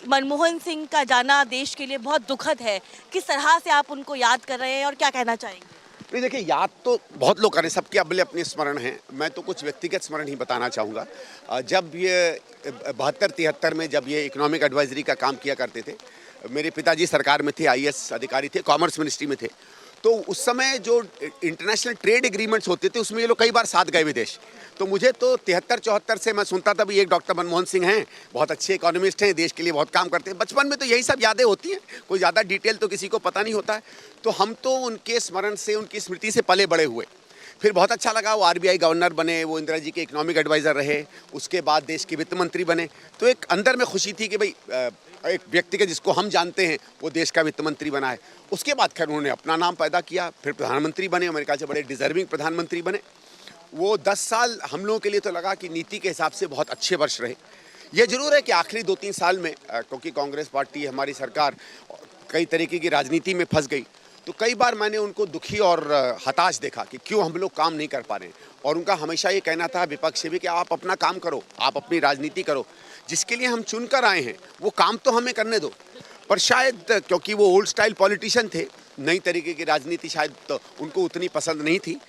मनमोहन सिंह का जाना देश के लिए बहुत दुखद है। किस तरह से आप उनको याद कर रहे हैं और क्या कहना चाहेंगे? नहीं देखिए, याद तो बहुत लोग करें, सबके अपने स्मरण हैं। मैं तो कुछ व्यक्तिगत स्मरण ही बताना चाहूँगा। जब ये 72-73 में जब ये इकोनॉमिक एडवाइजरी का काम किया करते थे, मेरे पिताजी सरकार में थे, आईएएस अधिकारी थे, कॉमर्स मिनिस्ट्री में थे। तो उस समय जो इंटरनेशनल ट्रेड एग्रीमेंट्स होते थे उसमें ये लोग कई बार साथ गए विदेश। तो मुझे तो 73-74 से मैं सुनता था भी एक डॉक्टर मनमोहन सिंह हैं, बहुत अच्छे इकोनॉमिस्ट हैं, देश के लिए बहुत काम करते हैं। बचपन में तो यही सब यादें होती हैं, कोई ज़्यादा डिटेल तो किसी को पता नहीं होता है। तो हम तो उनके स्मरण से, उनकी स्मृति से पले बड़े हुए। फिर बहुत अच्छा लगा, वो आरबीआई गवर्नर बने, वो इंदिरा जी के इकोनॉमिक एडवाइज़र रहे, उसके बाद देश के वित्त मंत्री बने। तो एक अंदर में खुशी थी कि भाई एक व्यक्ति के जिसको हम जानते हैं वो देश का वित्त मंत्री बना है। उसके बाद खैर उन्होंने अपना नाम पैदा किया, फिर प्रधानमंत्री बने, अमेरिका से बड़े डिजर्विंग प्रधानमंत्री बने। वो 10 साल हम लोगों के लिए तो लगा कि नीति के हिसाब से बहुत अच्छे वर्ष रहे। ये जरूर है कि आखिरी 2-3 साल में क्योंकि कांग्रेस पार्टी, हमारी सरकार कई तरीके की राजनीति में फंस गई, तो कई बार मैंने उनको दुखी और हताश देखा कि क्यों हम लोग काम नहीं कर पा रहे हैं। और उनका हमेशा ये कहना था विपक्ष से भी कि आप अपना काम करो, आप अपनी राजनीति करो, जिसके लिए हम चुनकर आए हैं वो काम तो हमें करने दो। पर शायद क्योंकि वो ओल्ड स्टाइल पॉलिटिशियन थे, नई तरीके की राजनीति शायद तो उनको उतनी पसंद नहीं थी।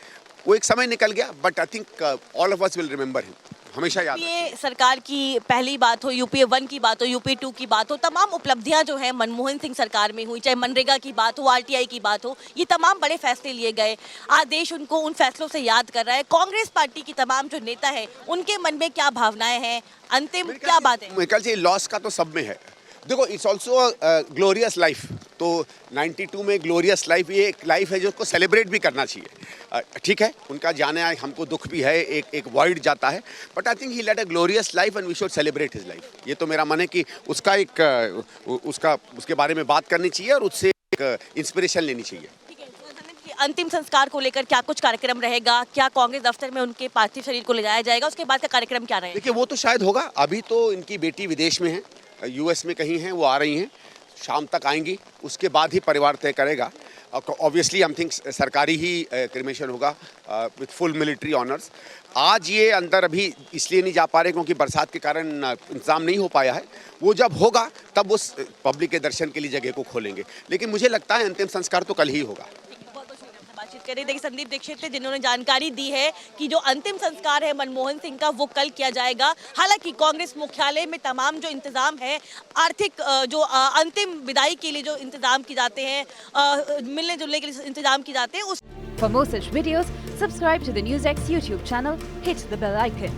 वो एक समय निकल गया, but I think all of us will remember him, हमेशा याद। ये सरकार की पहली बात हो, यूपीए 1 की बात हो, यूपीए 2 की बात हो, तमाम उपलब्धियां जो है मनमोहन सिंह सरकार में हुई, चाहे मनरेगा की बात हो, आरटीआई की बात हो, ये तमाम बड़े फैसले लिए गए। आज देश उनको उन फैसलों से याद कर रहा है। कांग्रेस पार्टी की तमाम जो नेता है उनके मन में क्या भावनाएं हैं, अंतिम क्या बात है? मेरे ख्याल से लॉस का तो सब में है। देखो, इट्स ऑल्सो ग्लोरियस लाइफ। तो 92 में ग्लोरियस लाइफ, ये एक लाइफ है जो उसको सेलिब्रेट भी करना चाहिए। ठीक है, उनका जाना हमको दुख भी है, एक वॉइड जाता है, but I think he led a glorious life and we should celebrate his life. ये तो मेरा मन है कि उसका उसके बारे में बात करनी चाहिए और उससे एक इंस्पिरेशन लेनी चाहिए। अंतिम संस्कार को लेकर क्या कुछ कार्यक्रम रहेगा? क्या कांग्रेस दफ्तर में उनके पार्थिव शरीर को ले जाया जाएगा? उसके बाद का कार्यक्रम क्या रहेगा? देखिए, वो तो शायद होगा। अभी तो इनकी बेटी विदेश में है, यूएस में कहीं हैं, वो आ रही हैं, शाम तक आएंगी, उसके बाद ही परिवार तय करेगा। ऑब्वियसली आई थिंक सरकारी ही क्रिमेशन होगा विथ फुल मिलिट्री ऑनर्स। आज ये अंदर अभी इसलिए नहीं जा पा रहे क्योंकि बरसात के कारण इंतजाम नहीं हो पाया है। वो जब होगा तब उस पब्लिक के दर्शन के लिए जगह को खोलेंगे, लेकिन मुझे लगता है अंतिम संस्कार तो कल ही होगा। देखिए, संदीप दीक्षित थे जिन्होंने जानकारी दी है कि जो अंतिम संस्कार है मनमोहन सिंह का वो कल किया जाएगा। हालांकि कांग्रेस मुख्यालय में तमाम जो इंतजाम है, आर्थिक जो अंतिम विदाई के लिए जो इंतजाम किए जाते हैं, मिलने जुलने के लिए इंतजाम किए जाते हैं। For more such videos, subscribe to the NewsX YouTube channel, hit the bell icon.